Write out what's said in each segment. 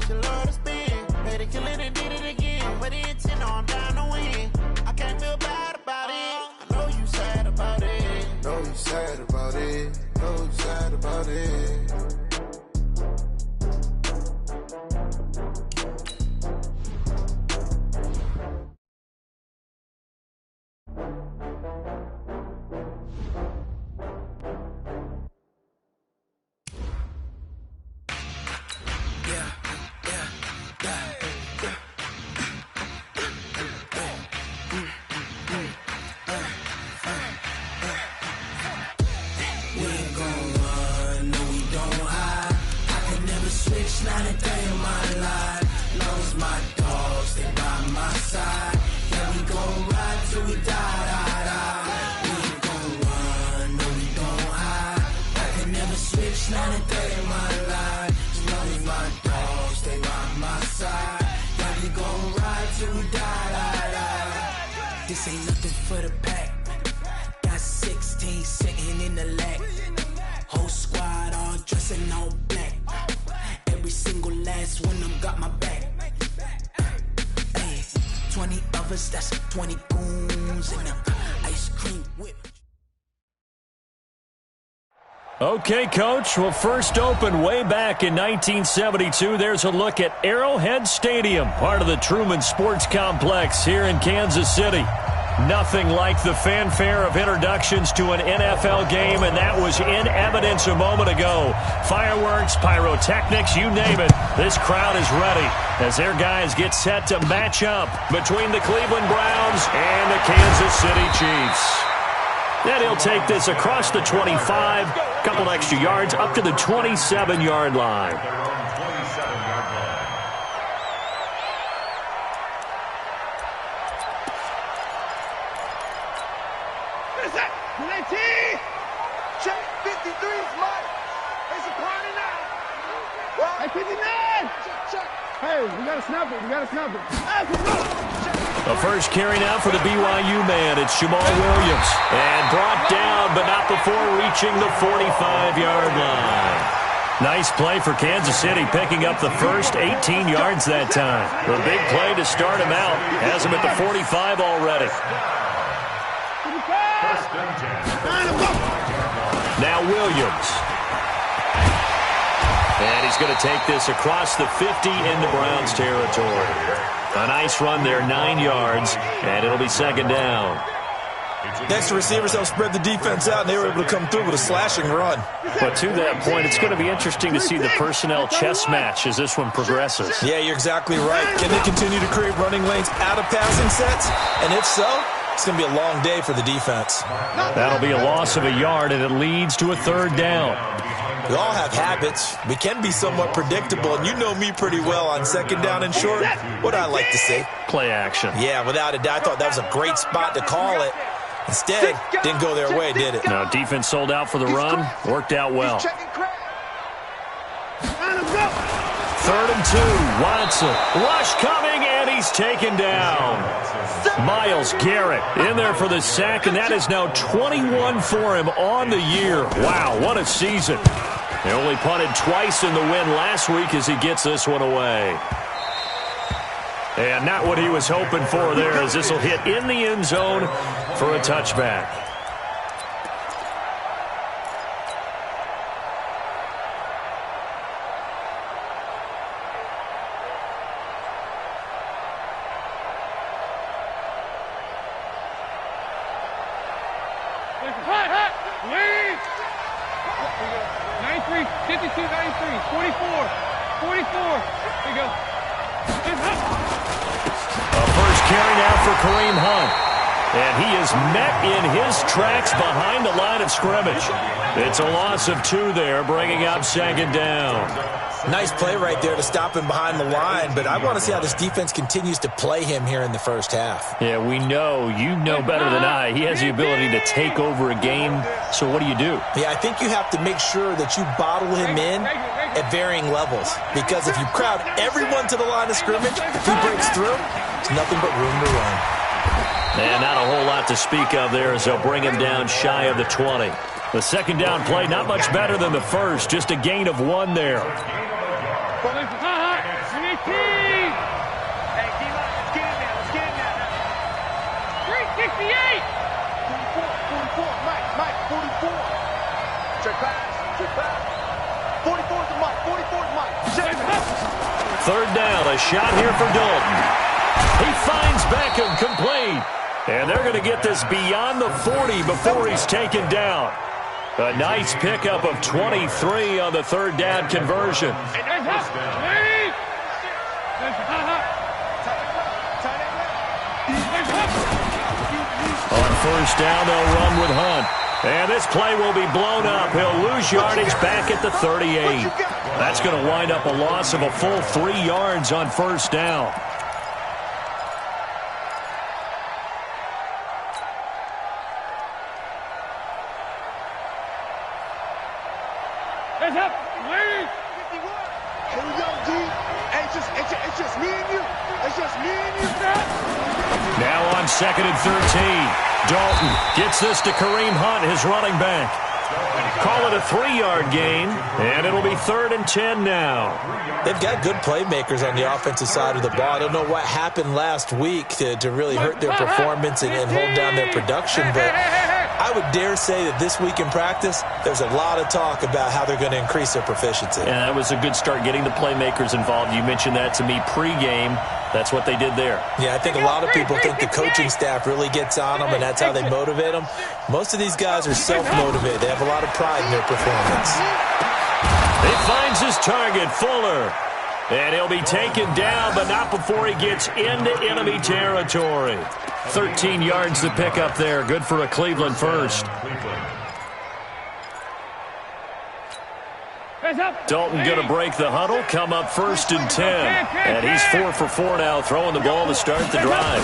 She love to spin. Made it kill it and did it again. But the intent, no, I'm down to win. I can't feel bad about it. I know you sad about it. Know you sad about it. Know you sad about it. Not a day in my life. Lost my dogs, they by my side. Yeah, we gon' ride till we die. We ain't gon' run, no, we don't hide. I can never switch, not a day in my life. As long as my dogs, they by my side. Yeah, we gon' ride till we die. This ain't nothing for the pack. Got 16 sitting in the lag. Whole squad all dressing all black. Every single last one of them got my back. Hey, 20 of us, that's 20 goons in the ice cream whip. Okay, Coach. Well, first opened way back in 1972. There's a look at Arrowhead Stadium, part of the Truman Sports Complex here in Kansas City. Nothing like the fanfare of introductions to an NFL game, and that was in evidence a moment ago. Fireworks, pyrotechnics, you name it. This crowd is ready as their guys get set to match up between the Cleveland Browns and the Kansas City Chiefs. Then he'll take this across the 25, couple extra yards up to the 27-yard line. Check 53's Mike. It's a party now. What? Hey, 59. Check. Hey, we got to snap it. We got to snap it. The first carry now for the BYU man. It's Jamal Williams. And brought down, but not before reaching the 45-yard line. Nice play for Kansas City, picking up the first 18 yards that time. The big play to start him out. Has him at the 45 already. Now Williams. And he's going to take this across the 50 into Browns territory. A nice run there, 9 yards, and it'll be second down. Next, the receivers help spread the defense out, and they were able to come through with a slashing run. But to that point, it's going to be interesting to see the personnel chess match as this one progresses. Yeah, you're exactly right. Can they continue to create running lanes out of passing sets? And if so, it's going to be a long day for the defense. That'll be a loss of a yard, and it leads to a third down. We all have habits. We can be somewhat predictable, and you know me pretty well on second down and short. What I like to say? Play action. Yeah, without a doubt. I thought that was a great spot to call it. Instead, didn't go their way, did it? No, defense sold out for the run. Worked out well. 3rd and 2. Watson. Rush coming, and he's taken down. Myles Garrett in there for the sack, and that is now 21 for him on the year. Wow, what a season. They only punted twice in the win last week as he gets this one away. And not what he was hoping for there, as this will hit in the end zone for a touchback. Behind the line of scrimmage. It's a loss of 2 there, bringing up second down. Nice play right there to stop him behind the line, but I want to see how this defense continues to play him here in the first half. Yeah, we know. You know better than I. He has the ability to take over a game, so what do you do? Yeah, I think you have to make sure that you bottle him in at varying levels, because if you crowd everyone to the line of scrimmage, if he breaks through, there's nothing but room to run. And not a whole lot to speak of there as they'll bring him down shy of the 20. The second down play, not much better than the first, just a gain of 1 there. Hey, D-line, let's get in there. Let's get in there. 368. 44, Mike, 44. Check pass. 44 is the Mike, 44 is Mike. Third down, a shot here for Dalton. He finds Beckham, complete. And they're going to get this beyond the 40 before he's taken down. A nice pickup of 23 on the third down conversion. On first down, they'll run with Hunt. And this play will be blown up. He'll lose yardage back at the 38. That's going to wind up a loss of a full 3 yards on first down. Hands up, lead. 51. Here we go, D. It's just me and you. It's just me and you. Now on 2nd and 13. Dalton gets this to Kareem Hunt, his running back. Call it a 3-yard gain, and it'll be 3rd and 10 now. They've got good playmakers on the offensive side of the ball. I don't know what happened last week to really hurt their performance and hold down their production, but I would dare say that this week in practice, there's a lot of talk about how they're going to increase their proficiency. Yeah, that was a good start getting the playmakers involved. You mentioned that to me pregame. That's what they did there. Yeah, I think a lot of people think the coaching staff really gets on them, and that's how they motivate them. Most of these guys are self-motivated. They have a lot of pride in their performance. He finds his target, Fuller. And he'll be taken down, but not before he gets into enemy territory. 13 yards to pick up there. Good for a Cleveland first. Dalton going to break the huddle, come up 1st and 10. And he's 4 for 4 now, throwing the ball to start the drive.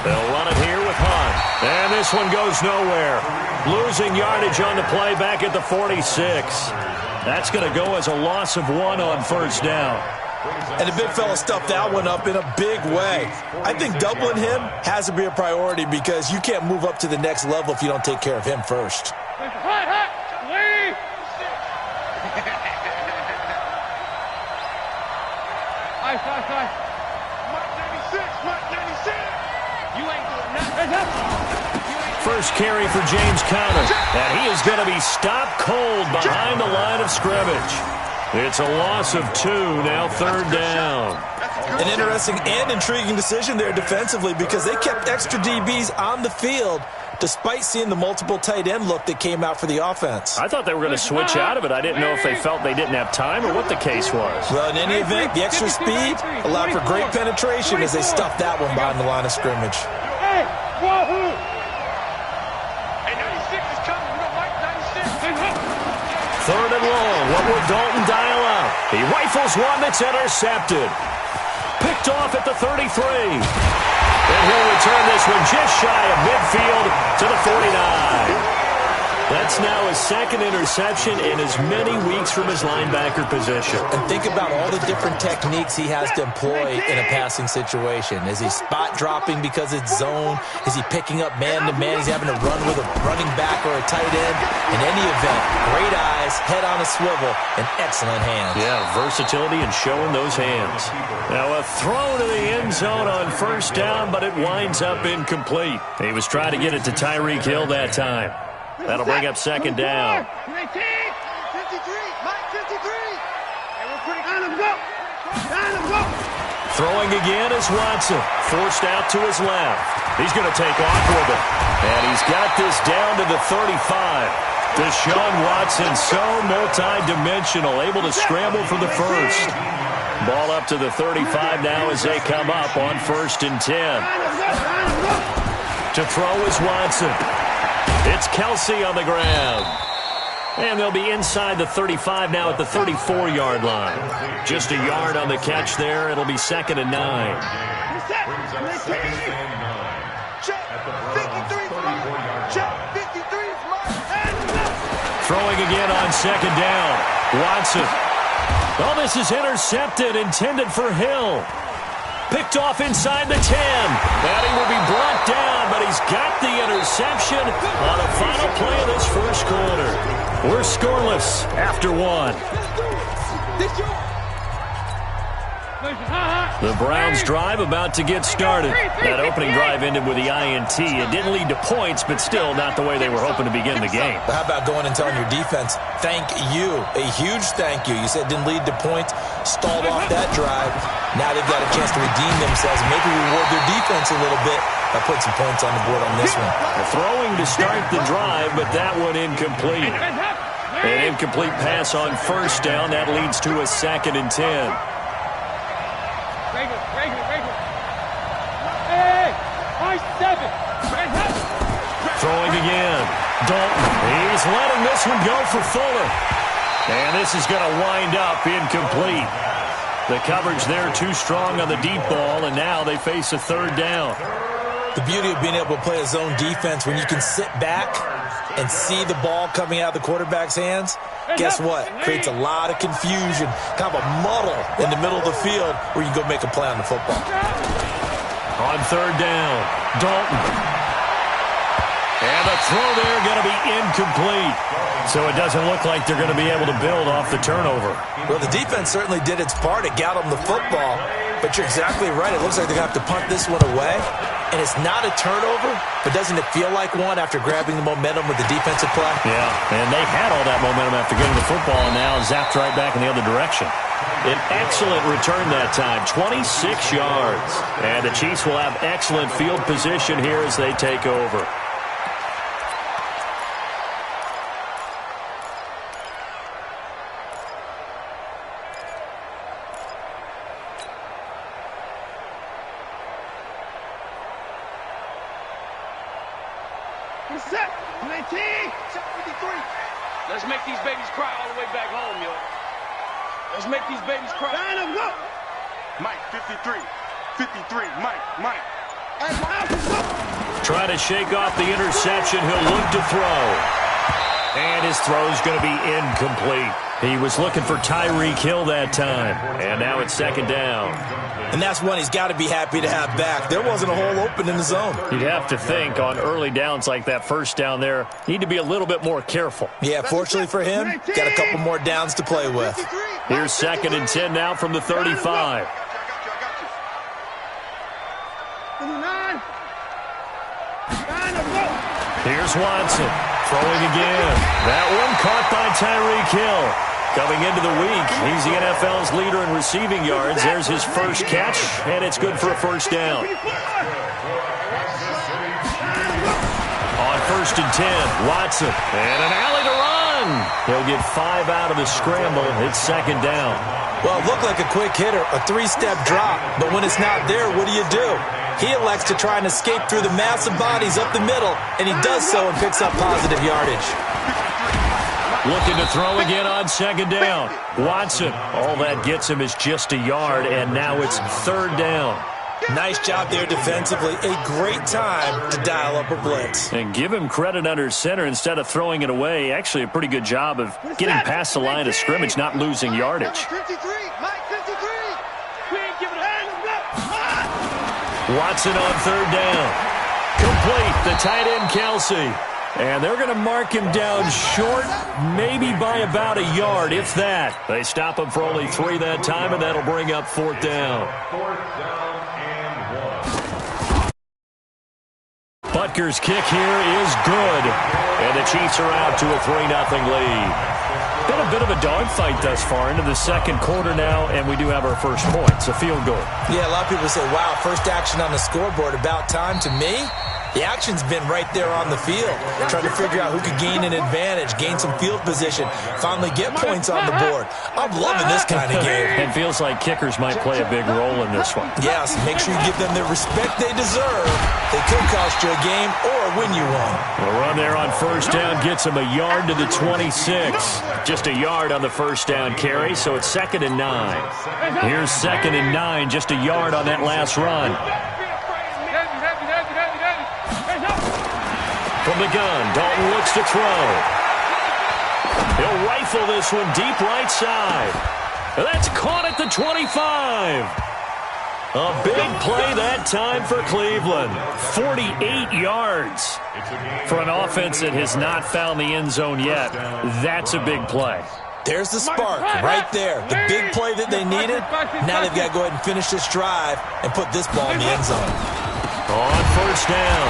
They'll run it here with Hunt. And this one goes nowhere. Losing yardage on the play back at the 46. That's going to go as a loss of 1 on first down. And the big fella stuffed that one up in a big way. I think doubling him has to be a priority because you can't move up to the next level if you don't take care of him first. First carry for James Conner, and he is going to be stopped cold behind the line of scrimmage. It's a loss of 2, now 3rd down. An interesting and intriguing decision there defensively because they kept extra DBs on the field despite seeing the multiple tight end look that came out for the offense. I thought they were going to switch out of it. I didn't know if they felt they didn't have time or what the case was. Well, in any event, the extra speed allowed for great penetration as they stuffed that one behind the line of scrimmage. Hey, wahoo! Hey, 96 is coming. We don't like 96. 3rd and long. What will Dalton dial up? He rifles one that's intercepted. Picked off at the 33. And he'll return this one just shy of midfield to the 49. That's now his 2nd interception in as many weeks from his linebacker position. And think about all the different techniques he has to employ in a passing situation. Is he spot dropping because it's zone? Is he picking up man-to-man? He's having to run with a running back or a tight end. In any event, great eyes, head on a swivel, and excellent hands. Yeah, versatility and showing those hands. Now a throw to the end zone on first down, but it winds up incomplete. He was trying to get it to Tyreek Hill that time. That'll bring up 2nd down. 53, Mike, 53. And we're pretty good. Go. Throwing again is Watson. Forced out to his left. He's going to take off with it. And he's got this down to the 35. Deshaun Watson, so multi-dimensional, able to scramble for the first. Ball up to the 35 now as they come up on 1st and 10. To throw is Watson. It's Kelsey on the ground. And they'll be inside the 35 now at the 34-yard line. Just a yard on the catch there. It'll be 2nd and 9. Throwing again on 2nd down. Watson. Oh, this is intercepted, intended for Hill. Picked off inside the 10. And he will be brought down, but he's got the interception on the final play of this first quarter. We're scoreless after 1. The Browns' drive about to get started. That opening drive ended with the INT. It didn't lead to points, but still not the way they were hoping to begin the game. How about going and telling your defense, thank you, a huge thank you. You said it didn't lead to points, stalled off that drive. Now they've got a chance to redeem themselves and maybe reward their defense a little bit by putting some points on the board on this one. Throwing to start the drive, but that one incomplete. An incomplete pass on first down. That leads to a 2nd and 10. Throwing again. Dalton. He's letting this one go for Fuller. And this is going to wind up incomplete. The coverage there too strong on the deep ball, and now they face a 3rd down. The beauty of being able to play a zone defense when you can sit back and see the ball coming out of the quarterback's hands, guess what? Creates a lot of confusion, kind of a muddle in the middle of the field where you can go make a play on the football. On 3rd down, Dalton. And the throw there going to be incomplete. So it doesn't look like they're going to be able to build off the turnover. Well, the defense certainly did its part. It got them the football. But you're exactly right. It looks like they're going to have to punt this one away. And it's not a turnover, but doesn't it feel like one after grabbing the momentum with the defensive play? Yeah, and they had all that momentum after getting the football, and now zapped right back in the other direction. An excellent return that time, 26 yards. And the Chiefs will have excellent field position here as they take over. Set. 19. Set 53. Let's make these babies cry all the way back home, yo. Let's make these babies cry. Line up, go. Mike, 53. 53. Mike. Trying to shake off the interception. He'll look to throw. And his throw's going to be incomplete. He was looking for Tyreek Hill that time. And now it's 2nd down. And that's one he's got to be happy to have back. There wasn't a hole open in the zone. You'd have to think on early downs like that first down there, need to be a little bit more careful. Yeah, fortunately for him, got a couple more downs to play with. Here's 2nd and 10 now from the 35. Here's Watson throwing again. That one caught by Tyreek Hill. Coming into the week, he's the NFL's leader in receiving yards. There's his first catch, and it's good for a 1st down. On 1st and 10, Watson, and an alley to run. He'll get 5 out of the scramble. It's 2nd down. Well, it looked like a quick hitter, a 3-step drop, but when it's not there, what do? He elects to try and escape through the massive bodies up the middle, and he does so and picks up positive yardage. Looking to throw again on 2nd down. Watson, all that gets him is just a yard, and now it's 3rd down. Nice job there defensively. A great time to dial up a blitz. And give him credit under center instead of throwing it away. Actually, a pretty good job of getting past the line of scrimmage, not losing yardage. 53. Mike, 53. We ain't giving Watson on 3rd down. Complete. The tight end, Kelsey. And they're going to mark him down short, maybe by about a yard, if that. They stop him for only 3 that time, and that'll bring up 4th down. Butker's kick here is good. And the Chiefs are out to a 3-0 lead. Been a bit of a dogfight thus far into the 2nd quarter now, and we do have our first points, a field goal. Yeah, a lot of people say, wow, first action on the scoreboard, about time. To me, the action's been right there on the field, trying to figure out who could gain an advantage, gain some field position, finally get points on the board. I'm loving this kind of game. It feels like kickers might play a big role in this one. Yes, make sure you give them the respect they deserve. They could cost you a game or win you one. The run there on 1st down gets him a yard to the 26. Just a yard on the 1st down carry, so it's 2nd and 9. Here's 2nd and 9, just a yard on that last run. From the gun, Dalton looks to throw. He'll rifle this one deep right side. That's caught at the 25. A big play that time for Cleveland. 48 yards. For an offense that has not found the end zone yet, that's a big play. There's the spark right there. The big play that they needed. Now they've got to go ahead and finish this drive and put this ball in the end zone. On first down,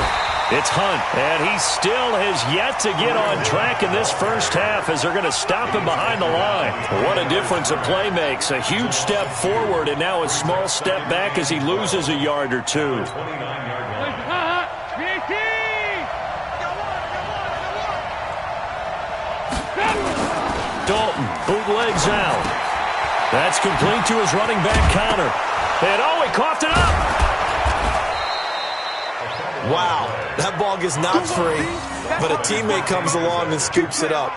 it's Hunt, and he still has yet to get on track in this first half as they're going to stop him behind the line. What a difference a play makes. A huge step forward and now a small step back as he loses a yard or two. Dalton bootlegs out. That's complete to his running back, Connor. And he coughed it up. Wow, that ball gets knocked free, but a teammate comes along and scoops it up.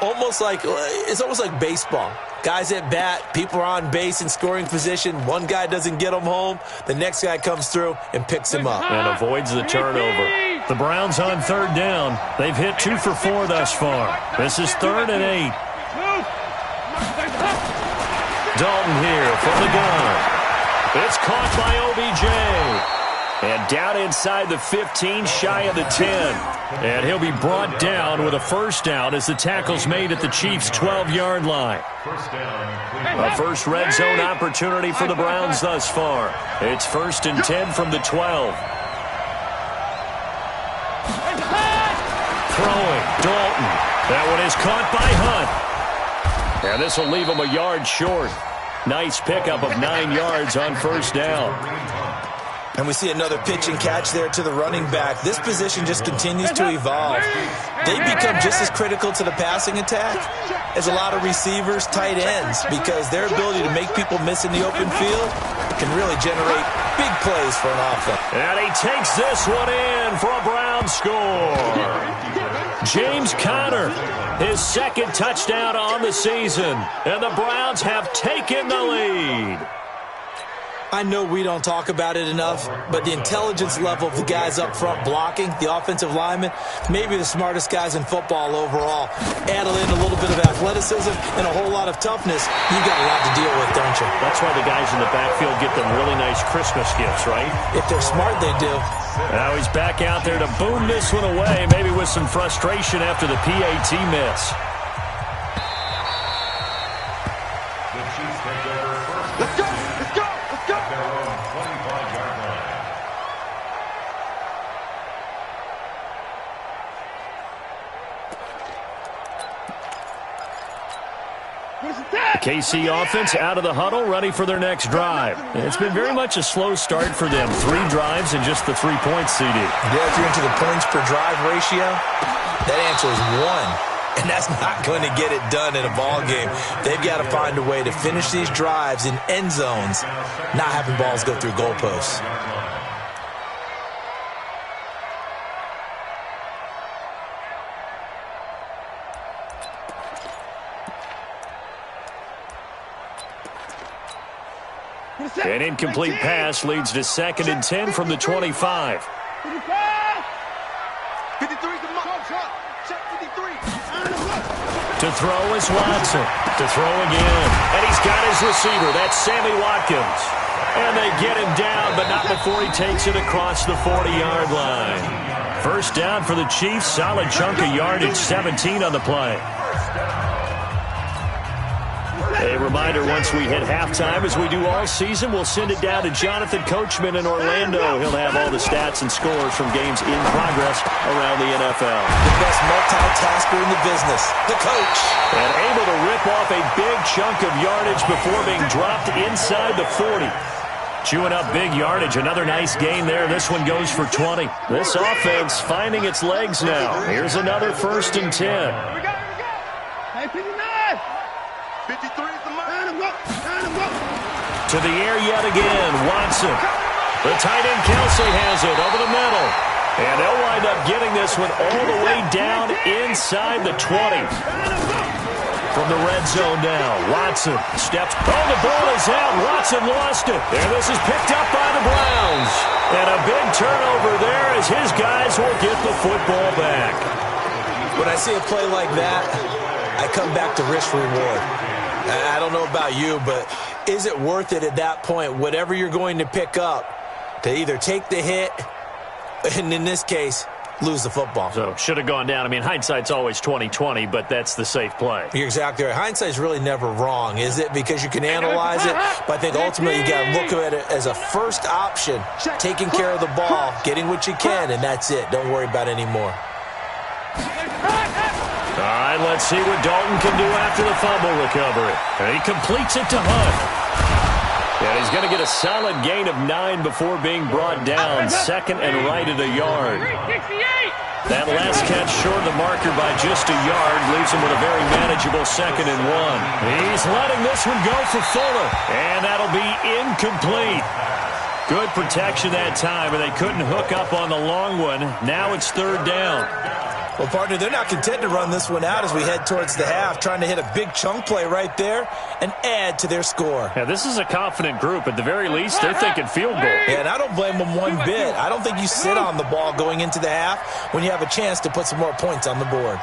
It's almost like baseball. Guys at bat, people are on base in scoring position. One guy doesn't get him home. The next guy comes through and picks him up. And avoids the turnover. The Browns on third down. They've hit 2 for 4 thus far. This is 3rd and 8. Dalton here from the gun. It's caught by OBJ. And down inside the 15, shy of the 10. And he'll be brought down with a first down as the tackle's made at the Chiefs' 12-yard line. A first red zone opportunity for the Browns thus far. It's 1st and 10 from the 12. Throwing, Dalton. That one is caught by Hunt. And this will leave him a yard short. Nice pickup of 9 yards on first down. And we see another pitch and catch there to the running back. This position just continues to evolve. They become just as critical to the passing attack as a lot of receivers, tight ends, because their ability to make people miss in the open field can really generate big plays for an offense. And he takes this one in for a Brown score. James Conner, his 2nd touchdown on the season, and the Browns have taken the lead. I know we don't talk about it enough, but the intelligence level of the guys up front blocking, the offensive linemen, maybe the smartest guys in football overall. Add in a little bit of athleticism and a whole lot of toughness, you've got a lot to deal with, don't you? That's why the guys in the backfield get them really nice Christmas gifts, right? If they're smart, they do. Now he's back out there to boom this one away, maybe with some frustration after the PAT miss. Let's go! Let's go! Let's go! The KC offense out of the huddle, ready for their next drive. It's been very much a slow start for them. 3 drives and just the 3 points, CD. Yeah, if you're into the points per drive ratio, that answer is 1. And that's not going to get it done in a ball game. They've got to find a way to finish these drives in end zones, not having balls go through goalposts. An incomplete pass leads to 2nd and 10 from the 25. 53 To throw is Watson. To throw again. And he's got his receiver. That's Sammy Watkins. And they get him down, but not before he takes it across the 40-yard line. First down for the Chiefs. Solid chunk of yardage. 17 on the play. A reminder, once we hit halftime, as we do all season, we'll send it down to Jonathan Coachman in Orlando. He'll have all the stats and scores from games in progress around the NFL. The best multitasker in the business, the coach. And able to rip off a big chunk of yardage before being dropped inside the 40. Chewing up big yardage. Another nice gain there. This one goes for 20. This offense finding its legs now. Here's another 1st and 10. Hey, 59! 53 is the mark. To the air yet again, Watson. The tight end Kelsey has it over the middle. And they'll wind up getting this one all the way down inside the 20. From the red zone now, Watson steps. Oh, the ball is out. Watson lost it. And this is picked up by the Browns. And a big turnover there as his guys will get the football back. When I see a play like that, I come back to risk reward. I don't know about you, but is it worth it at that point, whatever you're going to pick up, to either take the hit, and in this case, lose the football. So should have gone down. I mean, hindsight's always 20/20, but that's the safe play. You're exactly right. Hindsight's really never wrong, is it? Because you can analyze it, but I think ultimately you got to look at it as a first option, taking care of the ball, getting what you can, and that's it. Don't worry about any more. All right, let's see what Dalton can do after the fumble recovery. And he completes it to Hunt. And he's going to get a solid gain of 9 before being brought down. Second and right at a yard. That last catch short of the marker by just a yard leaves him with a very manageable 2nd and 1. He's letting this one go for Fuller. And that'll be incomplete. Good protection that time, and they couldn't hook up on the long one. Now it's 3rd down. Well, partner, they're not content to run this one out as we head towards the half, trying to hit a big chunk play right there and add to their score. Yeah, this is a confident group. At the very least, they're thinking field goal. Yeah, and I don't blame them one bit. I don't think you sit on the ball going into the half when you have a chance to put some more points on the board.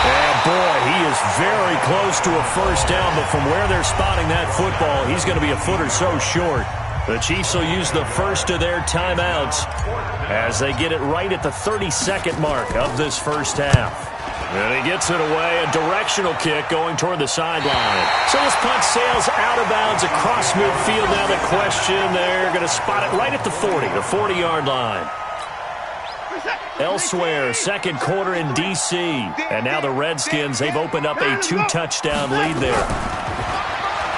And boy, he is very close to a first down, but from where they're spotting that football, he's going to be a foot or so short. The Chiefs will use the first of their timeouts as they get it right at the 32nd mark of this first half. And he gets it away, a directional kick going toward the sideline. So this punt sails out of bounds across midfield. Now the question, they're going to spot it right at the 40, the 40-yard line. Elsewhere, second quarter in D.C. And now the Redskins, they've opened up a 2-touchdown lead there.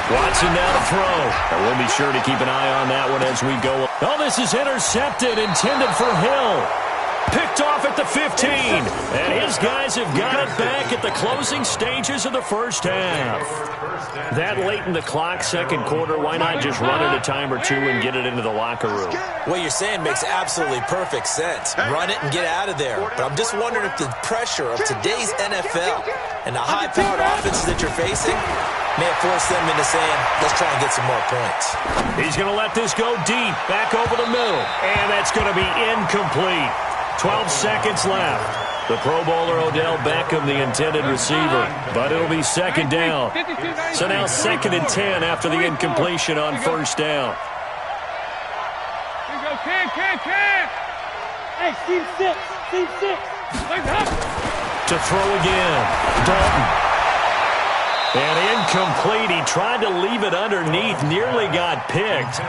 Watson now to throw. And we'll be sure to keep an eye on that one as we go. Oh, this is intercepted, intended for Hill. Picked off at the 15. And his guys have got it back at the closing stages of the first half. That late in the clock, second quarter, why not just run it a time or two and get it into the locker room? What you're saying makes absolutely perfect sense. Run it and get out of there. But I'm just wondering if the pressure of today's NFL and the high-powered offenses that you're facing may have forced them into saying, let's try and get some more points. He's going to let this go deep, back over the middle. And that's going to be incomplete. 12 seconds left. The Pro Bowler Odell Beckham, the intended receiver. But it'll be 2nd down. So now 2nd and 10 after the incompletion on first down. Here you go, Cam. Hey, Steve 6. To throw again. Dalton. And incomplete. He tried to leave it underneath. Nearly got picked.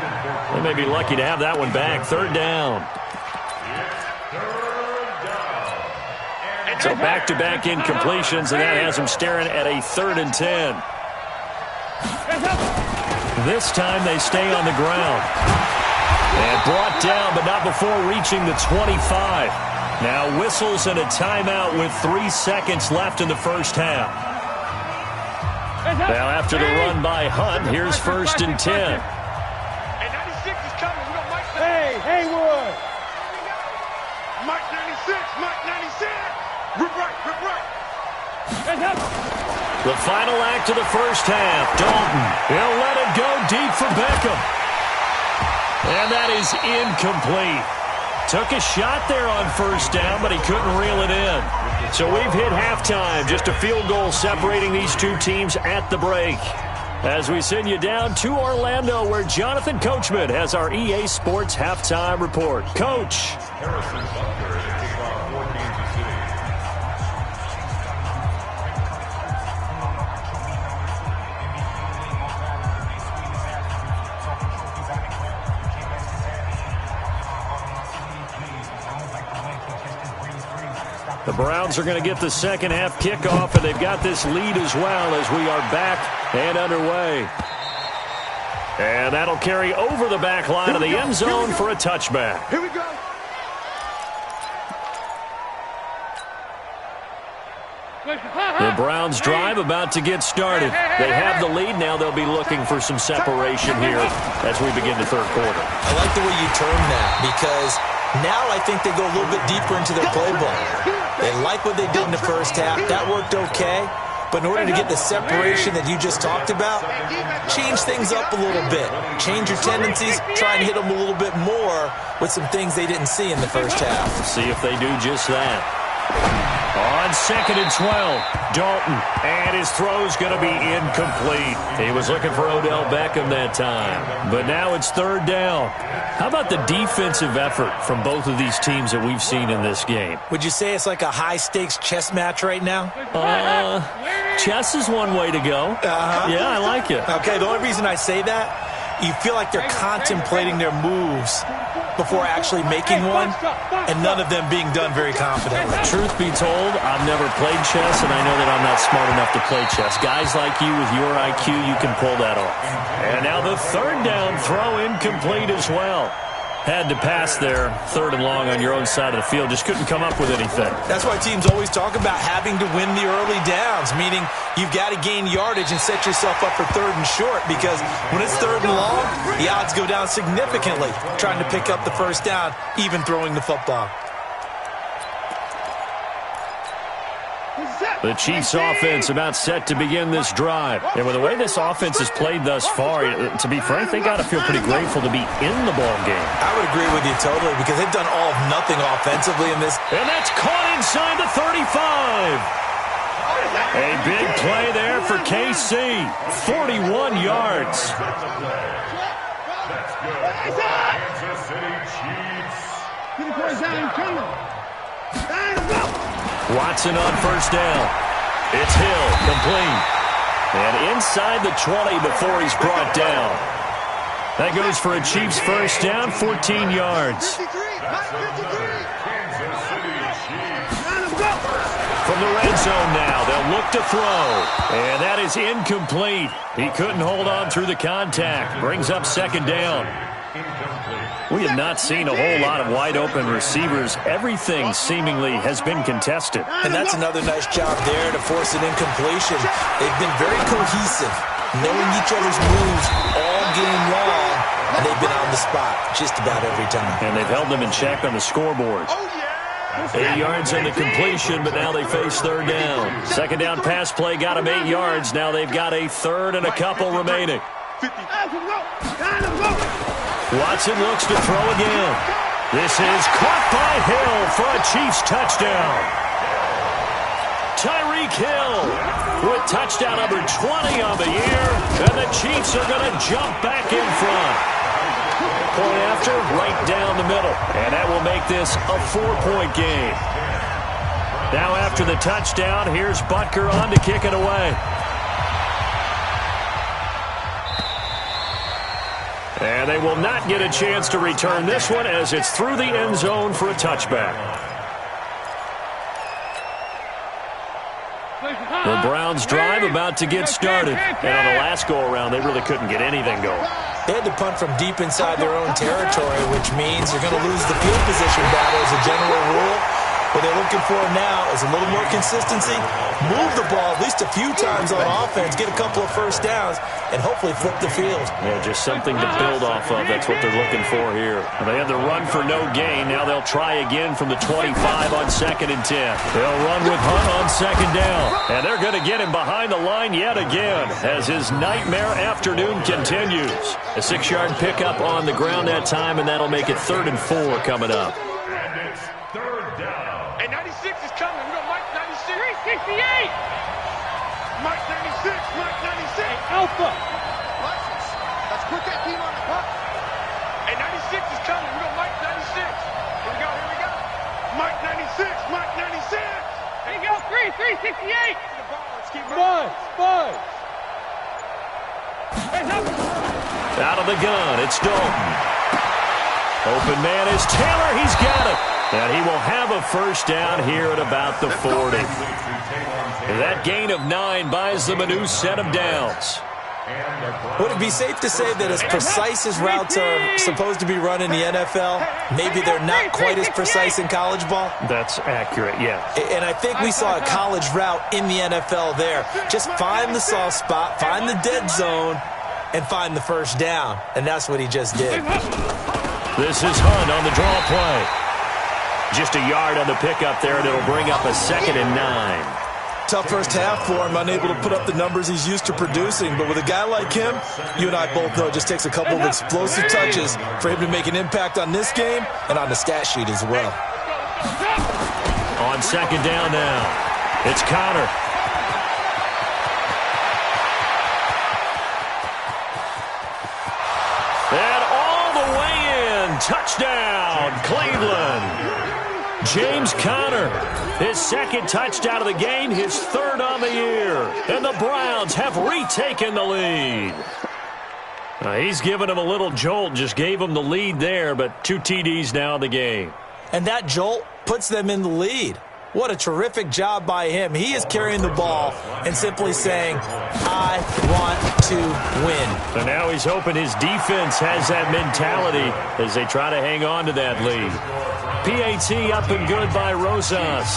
They may be lucky to have that one back. 3rd down. So back-to-back incompletions, and that has him staring at a 3rd and 10. This time they stay on the ground. And brought down, but not before reaching the 25. Now whistles and a timeout with 3 seconds left in the first half. Now after the run by Hunt, here's 1st and 10. Hey, 96 is coming. We got Mike. Hey, Haywood. Mike 96. Rip right. The final act of the first half. Dalton, he'll let it go deep for Beckham. And that is incomplete. Took a shot there on first down, but he couldn't reel it in. So we've hit halftime. Just a field goal separating these two teams at the break. As we send you down to Orlando, where Jonathan Coachman has our EA Sports halftime report. Coach. The Browns are going to get the second half kickoff, and they've got this lead as well as we are back and underway. And that'll carry over the back line of the end zone for a touchback. Here we go. The Browns drive about to get started. They have the lead. Now they'll be looking for some separation here as we begin the third quarter. I like the way you term that because now I think they go a little bit deeper into their playbook. They like what they did in the first half. That worked okay. But in order to get the separation that you just talked about, change things up a little bit. Change your tendencies. Try and hit them a little bit more with some things they didn't see in the first half. See if they do just that. On On 2nd and 12, Dalton. And his throw's going to be incomplete. He was looking for Odell Beckham that time. But now it's 3rd down. How about the defensive effort from both of these teams that we've seen in this game? Would you say it's like a high-stakes chess match right now? Chess is one way to go. Yeah, I like it. Okay, the only reason I say that, you feel like they're contemplating their moves before actually making one, and none of them being done very confidently. Truth be told, I've never played chess, and I know that I'm not smart enough to play chess. Guys like you with your IQ, you can pull that off. And now the 3rd down throw incomplete as well. Had to pass there, 3rd and long on your own side of the field. Just couldn't come up with anything. That's why teams always talk about having to win the early downs, meaning you've got to gain yardage and set yourself up for 3rd and short, because when it's 3rd and long, the odds go down significantly trying to pick up the 1st down, even throwing the football. The Chiefs offense about set to begin this drive. And with the way this offense has played thus far, to be frank, they got to feel pretty grateful to be in the ball game. I would agree with you totally, because they've done all of nothing offensively in this. And that's caught inside the 35. A big play there for KC. 41 yards. Watson on 1st down. It's Hill, complete. And inside the 20 before he's brought down. That goes for a Chiefs 1st down, 14 yards. From the red zone now, they'll look to throw. And that is incomplete. He couldn't hold on through the contact. Brings up 2nd down. We have not seen a whole lot of wide-open receivers. Everything seemingly has been contested. And that's another nice job there to force an incompletion. They've been very cohesive, knowing each other's moves all game long, and they've been on the spot just about every time. And they've held them in check on the scoreboard. 8 yards on the completion, but now they face 3rd down. 2nd down pass play got them 8 yards. Now they've got a 3rd and a couple remaining. Watson looks to throw again. This is caught by Hill for a Chiefs touchdown. Tyreek Hill with touchdown number 20 on the year, and the Chiefs are going to jump back in front. Point after, right down the middle, and that will make this a 4-point game. Now after the touchdown, here's Butker on to kick it away. And they will not get a chance to return this one as it's through the end zone for a touchback. The Browns drive about to get started. And on the last go-around, they really couldn't get anything going. They had to punt from deep inside their own territory, which means they're going to lose the field position battle as a general rule. What they're looking for now is a little more consistency, move the ball at least a few times on offense, get a couple of 1st downs, and hopefully flip the field. Yeah, just something to build off of. That's what they're looking for here. They had the run for no gain. Now they'll try again from the 25 on 2nd and 10. They'll run with Hunt on 2nd down. And they're going to get him behind the line yet again as his nightmare afternoon continues. A 6-yard pickup on the ground that time, and that'll make it 3rd and 4 coming up. Hey, 96 is coming. We got Mike 96. 368. Mike 96, Mike 96. Alpha. Let's put that team on the clock. Hey, 96 is coming. We got Mike 96. Here we go, here we go. Mike 96, Mike 96. There you go, 368. Let's keep Buzz. Out of the gun, it's Dalton. Open man is Taylor. He's got it. And he will have a 1st down here at about the 40. That gain of 9 buys them a new set of downs. Would it be safe to say that as precise as routes are supposed to be run in the NFL, maybe they're not quite as precise in college ball? That's accurate, yeah. And I think we saw a college route in the NFL there. Just find the soft spot, find the dead zone, and find the 1st down. And that's what he just did. This is Hunt on the draw play. Just a yard on the pickup there, and it'll bring up a 2nd and 9. Tough 1st half for him, unable to put up the numbers he's used to producing. But with a guy like him, you and I both know it just takes a couple of explosive touches for him to make an impact on this game and on the stat sheet as well. On 2nd down now. It's Connor. And all the way in. Touchdown, Cleveland. James Conner, his second touchdown of the game, his third on the year. And the Browns have retaken the lead. He's given him a little jolt, just gave him the lead there, but 2 TDs now in the game. And that jolt puts them in the lead. What a terrific job by him. He is carrying the ball and simply saying, I want to win. So now he's hoping his defense has that mentality as they try to hang on to that lead. PAT up and good by Rosas.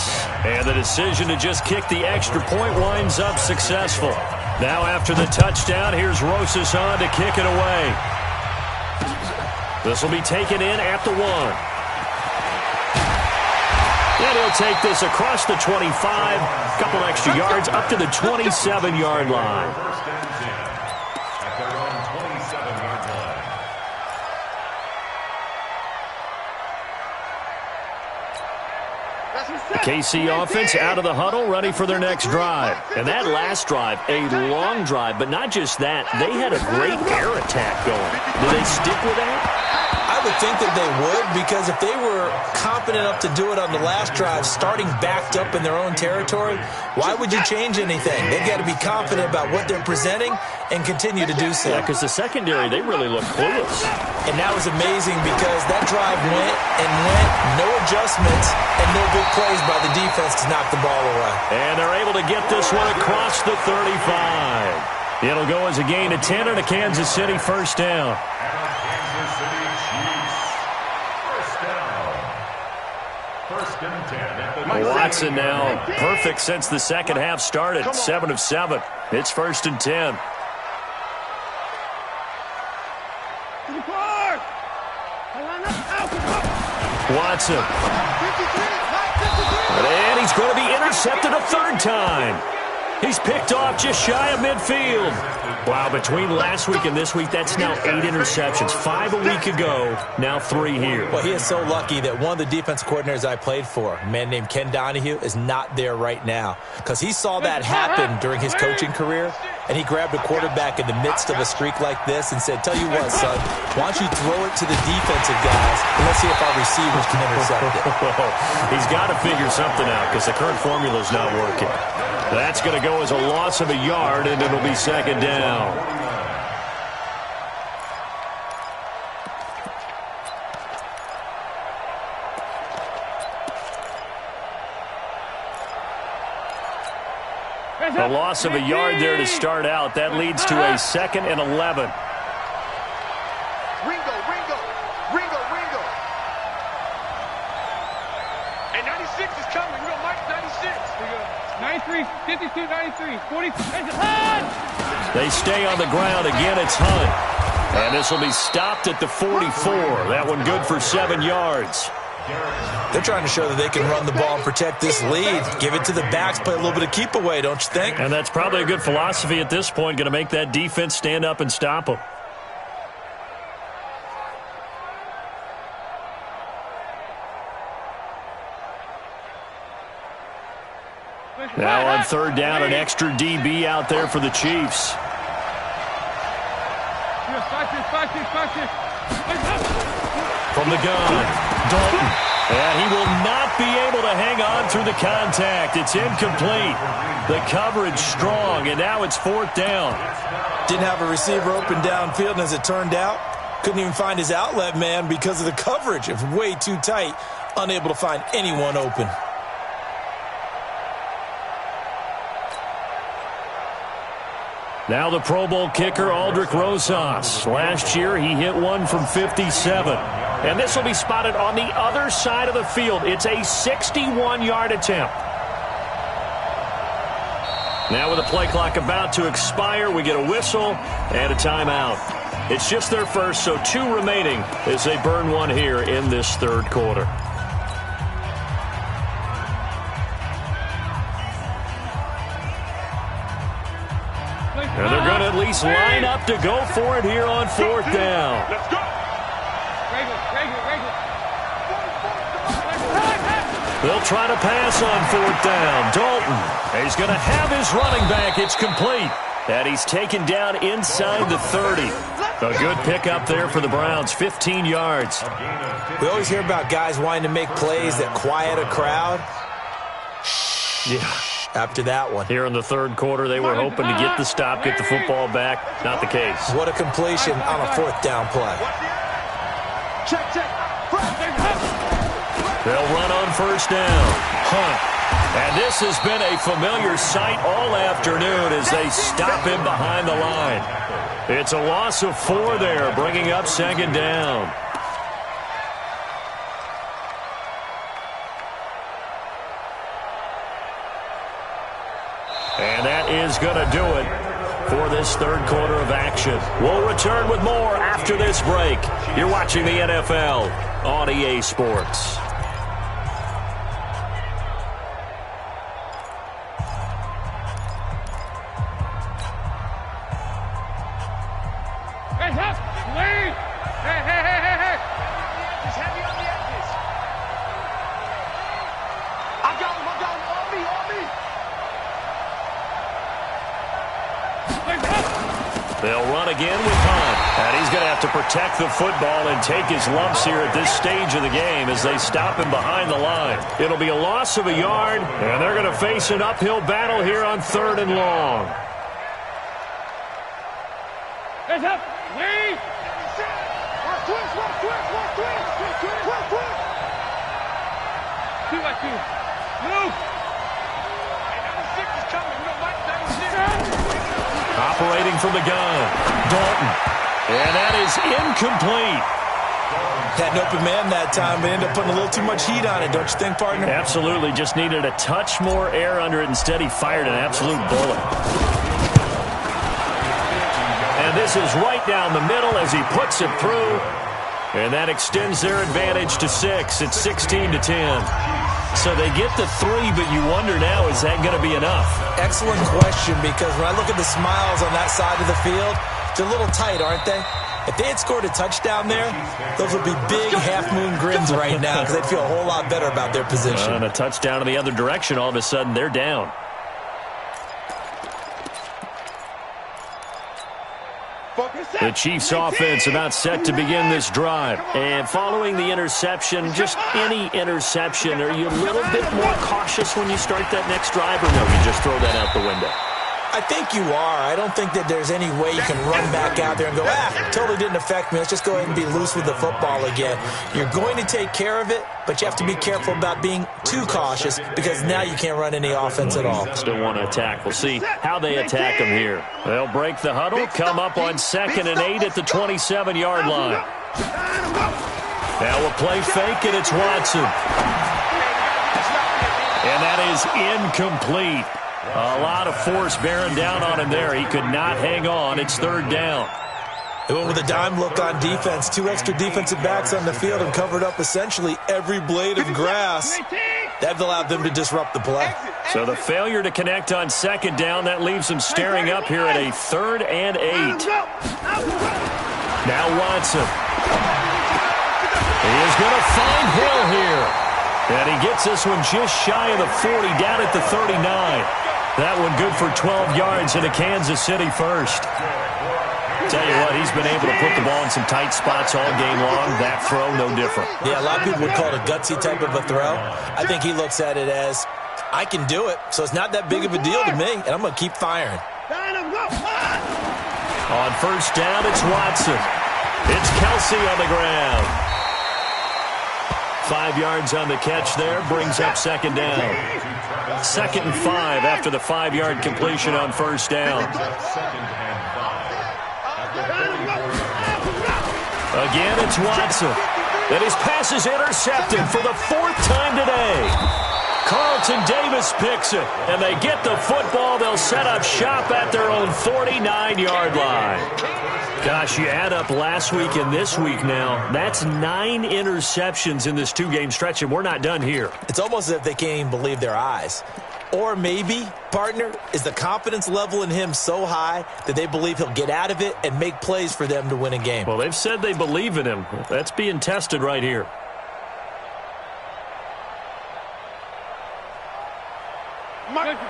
And the decision to just kick the extra point winds up successful. Now after the touchdown, here's Rosas on to kick it away. This will be taken in at the 1. And he'll take this across the 25, a couple extra yards, up to the 27-yard line. The KC offense out of the huddle, ready for their next drive. And that last drive, a long drive, but not just that. They had a great air attack going. Do they stick with that? I would think that they would, because if they were confident enough to do it on the last drive, starting backed up in their own territory, why would you change anything? They've got to be confident about what they're presenting and continue to do so. Yeah, because the secondary, they really look clueless. And that was amazing because that drive went and went, no adjustments, and no big plays by the defense to knock the ball away. And they're able to get this one across the 35. It'll go as a gain of 10 and a Kansas City first down. Watson now perfect since the second half started. 7 of 7. It's 1st and 10. Watson. And he's going to be intercepted a third time. He's picked off just shy of midfield. Wow, between last week and this week, that's now 8 interceptions. 5 a week ago, now 3 here. Well, he is so lucky that one of the defense coordinators I played for, a man named Ken Donahue, is not there right now. Because he saw that happen during his coaching career, and he grabbed a quarterback in the midst of a streak like this and said, tell you what, son, why don't you throw it to the defensive guys, and let's see if our receivers can intercept it. He's got to figure something out because the current formula is not working. That's going to go as a loss of a yard, and it'll be second down. A loss of a yard there to start out. That leads to a 2nd and 11. Ringo. And 96 is coming. Real Mike, 96. 93, 52, 93, 40. They stay on the ground. Again, it's Hunt. And this will be stopped at the 44. That one good for 7 yards. They're trying to show that they can run the ball and protect this lead. Give it to the backs, play a little bit of keep away, don't you think? And that's probably a good philosophy at this point, going to make that defense stand up and stop them. Now on 3rd down, an extra DB out there for the Chiefs. From the gun, Dalton. And he will not be able to hang on through the contact. It's incomplete. The coverage strong, and now it's 4th down. Didn't have a receiver open downfield, and as it turned out, couldn't even find his outlet man because of the coverage. It was way too tight, unable to find anyone open. Now the Pro Bowl kicker, Aldrich Rosas. Last year, he hit one from 57. And this will be spotted on the other side of the field. It's a 61-yard attempt. Now with the play clock about to expire, we get a whistle and a timeout. It's just their first, so 2 remaining as they burn one here in this 3rd quarter. And they're going to at least line up to go for it here on 4th down. Let's go. They'll try to pass on 4th down. Dalton, he's going to have his running back. It's complete. And he's taken down inside the 30. A good pickup there for the Browns, 15 yards. We always hear about guys wanting to make plays that quiet a crowd. Yeah. After that one. Here in the 3rd quarter, they were hoping to get the stop, get the football back. Not the case. What a completion on a 4th down play. Check. They'll run on 1st down. Hunt. And this has been a familiar sight all afternoon as they stop him behind the line. It's a loss of 4 there, bringing up 2nd down. And that is going to do it for this 3rd quarter of action. We'll return with more after this break. You're watching the NFL on EA Sports. They'll run again with Hunt. And he's going to have to protect the football and take his lumps here at this stage of the game as they stop him behind the line. It'll be a loss of a yard, and they're going to face an uphill battle here on 3rd and long. Heads up! Lead! 2-by-2. Move! Operating from the gun, Dalton. And that is incomplete. Had an open man that time, but ended up putting a little too much heat on it, don't you think, partner? Absolutely. Just needed a touch more air under it. Instead, he fired an absolute bullet. And this is right down the middle as he puts it through. And that extends their advantage to 6. It's 16-10. So they get the 3, but you wonder now, is that going to be enough? Excellent question, because when I look at the smiles on that side of the field, they're a little tight, aren't they? If they had scored a touchdown there, those would be big half-moon grins right now because they'd feel a whole lot better about their position. And a touchdown in the other direction, all of a sudden, they're down. The Chiefs offense about set to begin this drive. And following the interception, just any interception, are you a little bit more cautious when you start that next drive, or no, you just throw that out the window? I think you are. I don't think that there's any way you can run back out there and go, totally didn't affect me. Let's just go ahead and be loose with the football again. You're going to take care of it, but you have to be careful about being too cautious because now you can't run any offense at all. Still want to attack. We'll see how they attack them here. They'll break the huddle, come up on 2nd and 8 at the 27-yard line. Now we'll play fake, and it's Watson. And that is incomplete. A lot of force bearing down on him there. He could not hang on. It's 3rd down. They went with a dime look on defense. 2 extra defensive backs on the field and covered up essentially every blade of grass. That allowed them to disrupt the play. So the failure to connect on 2nd down, that leaves them staring up here at a 3rd and 8. Now Watson. He is going to find Hill here. And he gets this one just shy of the 40, down at the 39. That one good for 12 yards into Kansas City first. Tell you what, he's been able to put the ball in some tight spots all game long. That throw, no different. Yeah, a lot of people would call it a gutsy type of a throw. I think he looks at it as, I can do it, so it's not that big of a deal to me, and I'm going to keep firing. On 1st down, it's Watson. It's Kelsey on the ground. 5 yards on the catch there, brings up 2nd down. 2nd and 5 after the 5-yard completion on 1st down. Again, it's Watson. And his pass is intercepted for the 4th time today. Carlton Davis picks it, and they get the football. They'll set up shop at their own 49-yard line. Gosh, you add up last week and this week now. That's 9 interceptions in this 2-game stretch, and we're not done here. It's almost as if they can't even believe their eyes. Or maybe, partner, is the confidence level in him so high that they believe he'll get out of it and make plays for them to win a game. Well, they've said they believe in him. That's being tested right here.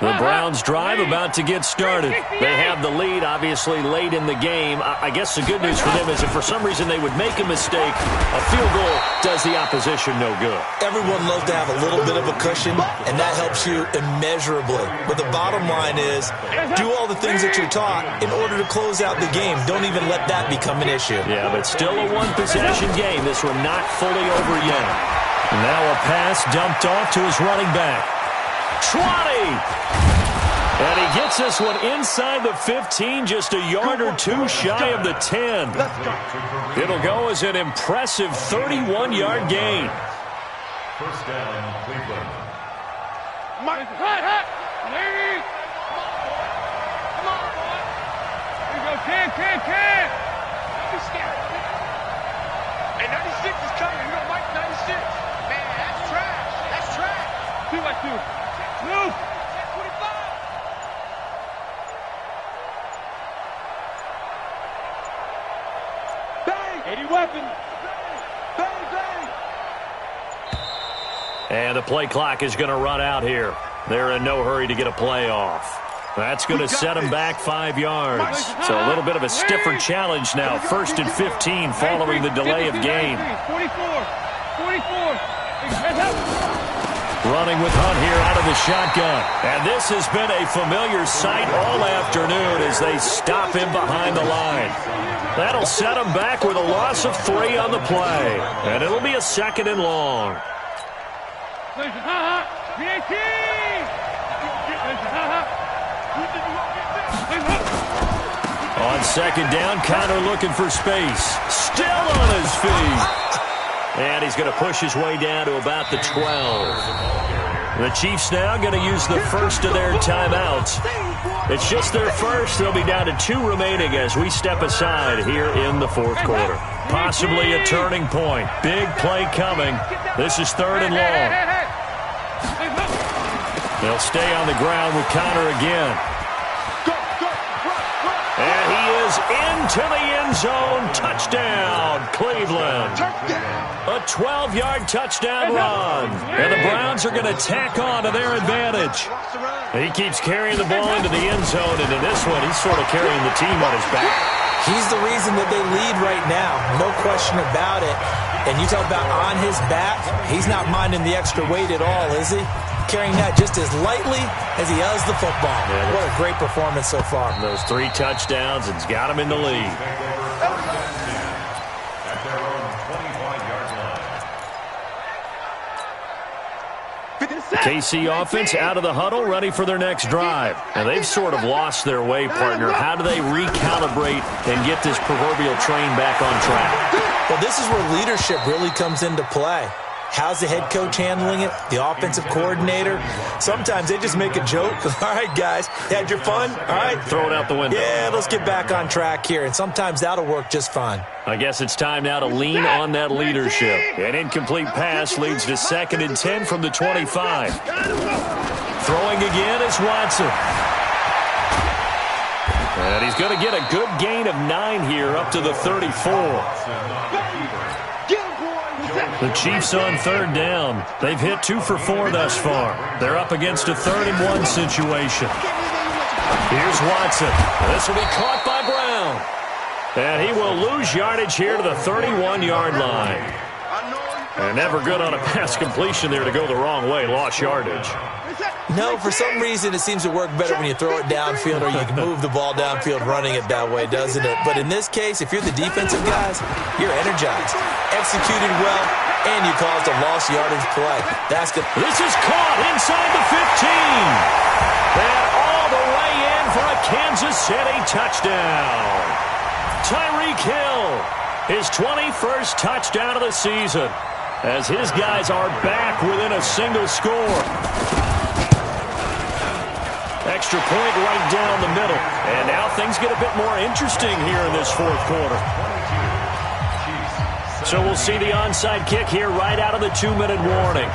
The Browns drive about to get started. They have the lead, obviously, late in the game. I guess the good news for them is if for some reason they would make a mistake, a field goal does the opposition no good. Everyone loves to have a little bit of a cushion, and that helps you immeasurably. But the bottom line is do all the things that you're taught in order to close out the game. Don't even let that become an issue. Yeah, but still a one-possession game. This one not fully over yet. And now a pass dumped off to his running back. 20! And he gets this one inside the 15, just a yard or two shy of the 10. It'll go as an impressive 31-yard gain. First down, Cleveland. Come on, boy. Here you go, Ken. Don't be scared. Hey, 96 is coming. You know Mike 96. Man, that's trash. 2 by 2. Move. 25. Bang. 80 weapon. Bang. And the play clock is going to run out here. They're in no hurry to get a play off. That's going to set them back 5 yards. So a little bit of a stiffer challenge now. 1st and 15 following the delay of game. 44. Running with Hunt here out of the shotgun. And this has been a familiar sight all afternoon as they stop him behind the line. That'll set him back with a loss of 3 on the play. And it'll be a 2nd and long. On 2nd down, Connor looking for space. Still on his feet. And he's going to push his way down to about the 12. The Chiefs now going to use the first of their timeouts. It's just their first. They'll be down to 2 remaining as we step aside here in the 4th quarter. Possibly a turning point. Big play coming. This is 3rd and long. They'll stay on the ground with Connor again. And he is into the end zone. Touchdown, Cleveland. A 12-yard touchdown run. And the Browns are going to tack on to their advantage. He keeps carrying the ball into the end zone, and in this one, he's sort of carrying the team on his back. He's the reason that they lead right now. No question about it. And you talk about on his back, he's not minding the extra weight at all, is he? Carrying that just as lightly as he does the football. Yeah, what a great performance so far. Those 3 touchdowns, it's got him in the lead. KC offense out of the huddle, ready for their next drive. And they've sort of lost their way, partner. How do they recalibrate and get this proverbial train back on track? Well, this is where leadership really comes into play. How's the head coach handling it? The offensive coordinator? Sometimes they just make a joke. All right, guys, had your fun? All right. Throw it out the window. Yeah, let's get back on track here. And sometimes that'll work just fine. I guess it's time now to lean on that leadership. An incomplete pass leads to 2nd and 10 from the 25. Throwing again is Watson. And he's going to get a good gain of 9 here up to the 34. The Chiefs on 3rd down. They've hit 2 for 4 thus far. They're up against a 3rd and 1 situation. Here's Watson. This will be caught by Brown. And he will lose yardage here to the 31-yard line. And never good on a pass completion there to go the wrong way. Lost yardage. No, for some reason it seems to work better when you throw it downfield or you can move the ball downfield running it that way, doesn't it? But in this case, if you're the defensive guys, you're energized, executed well, and you caused a lost yardage play. That's good. This is caught inside the 15. And all the way in for a Kansas City touchdown. Tyreek Hill, his 21st touchdown of the season, as his guys are back within a single score. Extra point right down the middle. And now things get a bit more interesting here in this 4th quarter. So we'll see the onside kick here right out of the 2-minute warning.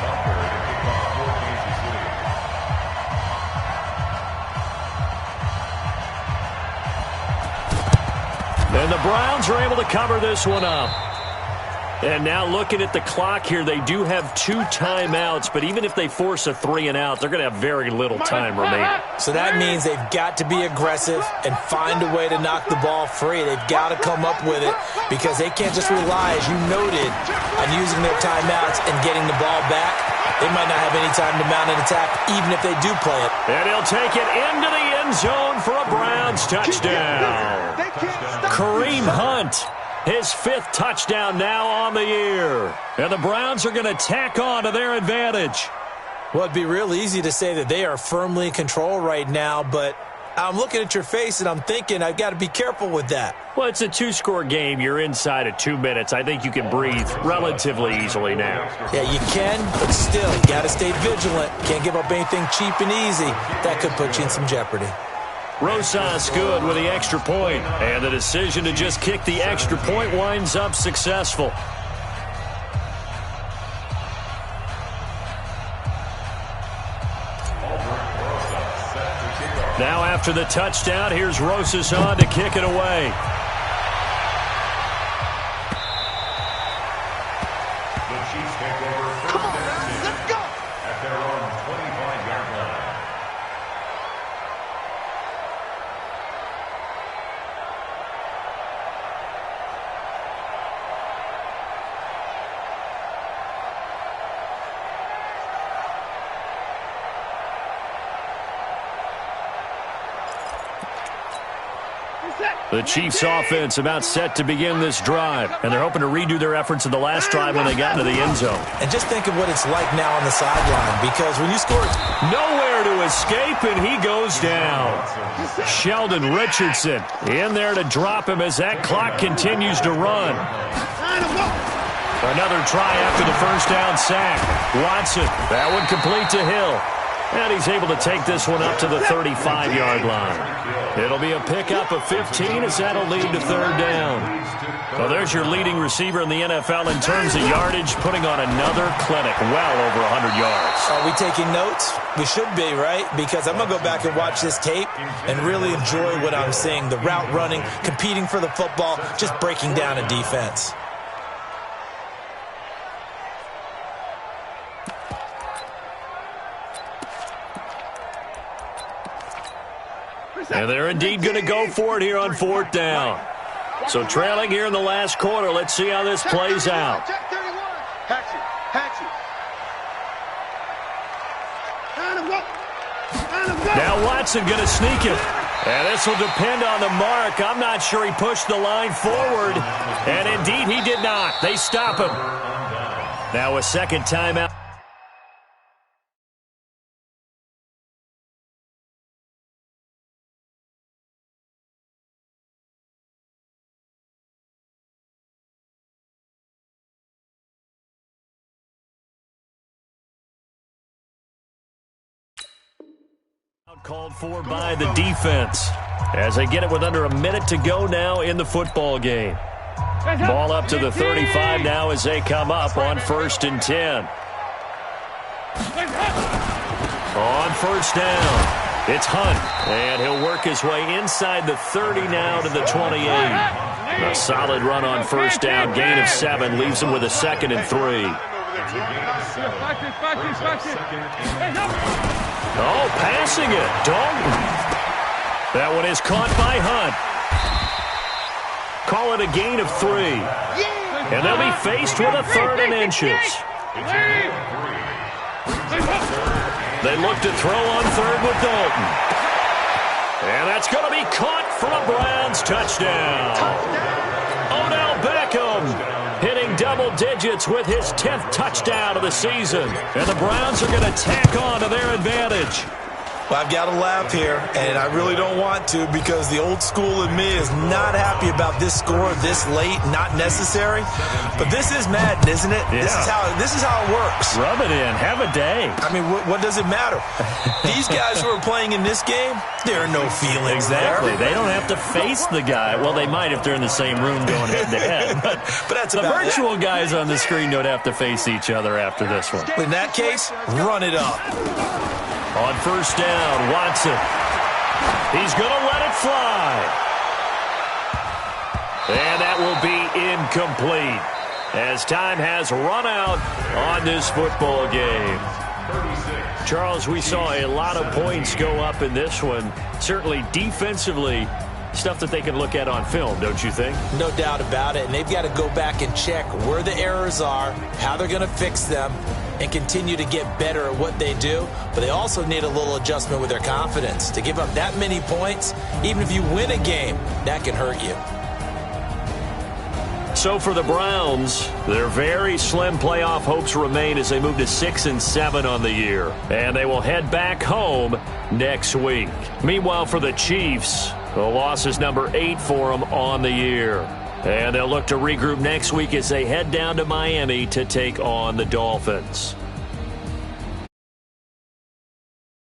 And the Browns are able to cover this one up. And now looking at the clock here, they do have 2 timeouts, but even if they force a 3 and out, they're going to have very little time remaining. So that means they've got to be aggressive and find a way to knock the ball free. They've got to come up with it because they can't just rely, as you noted, on using their timeouts and getting the ball back. They might not have any time to mount an attack, even if they do play it. And he'll take it into the end zone for a Browns touchdown. Kareem Hunt, his 5th touchdown now on the year. And the Browns are going to tack on to their advantage. Well, it'd be real easy to say that they are firmly in control right now, but I'm looking at your face and I'm thinking I've got to be careful with that. Well, it's a 2-score game. You're inside of 2 minutes. I think you can breathe relatively easily now. Yeah, you can, but still, you got to stay vigilant. Can't give up anything cheap and easy. That could put you in some jeopardy. Rosas good with the extra point, and the decision to just kick the extra point winds up successful. Now after the touchdown, here's Rosas on to kick it away. The Chiefs take over first and 10 Let's go. at their own 25-yard line. The Chiefs offense about set to begin this drive, and they're hoping to redo their efforts in the last drive when they got into the end zone. And just think of what it's like now on the sideline, because when you score... Nowhere to escape, and he goes down. Sheldon Richardson in there to drop him as that clock continues to run. Another try after the first down sack. Watson, that one complete to Hill. And he's able to take this one up to the 35-yard line. It'll be a pickup of 15 as that'll lead to 3rd down. Well, there's your leading receiver in the NFL in terms of yardage, putting on another clinic, well over 100 yards. Are we taking notes? We should be, right? Because I'm going to go back and watch this tape and really enjoy what I'm seeing. The route running, competing for the football, just breaking down a defense. And they're indeed going to go for it here on 4th down. So trailing here in the last quarter. Let's see how this plays out. Now Watson going to sneak it. And this will depend on the mark. I'm not sure he pushed the line forward. And indeed he did not. They stop him. Now a second timeout. Called for by the defense as they get it with under a minute to go now in the football game. Ball up to the 35 now as they come up on 1st and 10. On 1st down, it's Hunt, and he'll work his way inside the 30 now to the 28. A solid run on 1st down, gain of 7, leaves him with a 2nd and 3. Oh, passing it. Dalton. That one is caught by Hunt. Call it a gain of 3. And they'll be faced with a 3rd and inches. They look to throw on 3rd with Dalton. And that's going to be caught for a Browns touchdown. Odell Beckham hitting double digits with his 10th touchdown of the season. And the Browns are going to tack on to their advantage. Well, I've got to laugh here, and I really don't want to because the old school in me is not happy about this score this late, not necessary. But this is Madden, isn't it? Yeah. This is how it works. Rub it in. Have a day. I mean, what does it matter? These guys who are playing in this game, there are no feelings Exactly. there. They don't have to face the guy. Well, they might if they're in the same room going head-to-head. But that's the about virtual it. guys on the screen don't have to face each other after this one. In that case, run it up. On 1st down, Watson. He's going to let it fly. And that will be incomplete. as time has run out on this football game. Charles, we saw a lot of points go up in this one. Certainly defensively, stuff that they can look at on film, don't you think? No doubt about it. And they've got to go back and check where the errors are, how they're going to fix them, and continue to get better at what they do. But they also need a little adjustment with their confidence. To give up that many points, even if you win a game, that can hurt you. So for the Browns, their very slim playoff hopes remain as they move to 6-7 on the year. And they will head back home next week. Meanwhile, for the Chiefs, the loss is number 8 for them on the year. And they'll look to regroup next week as they head down to Miami to take on the Dolphins.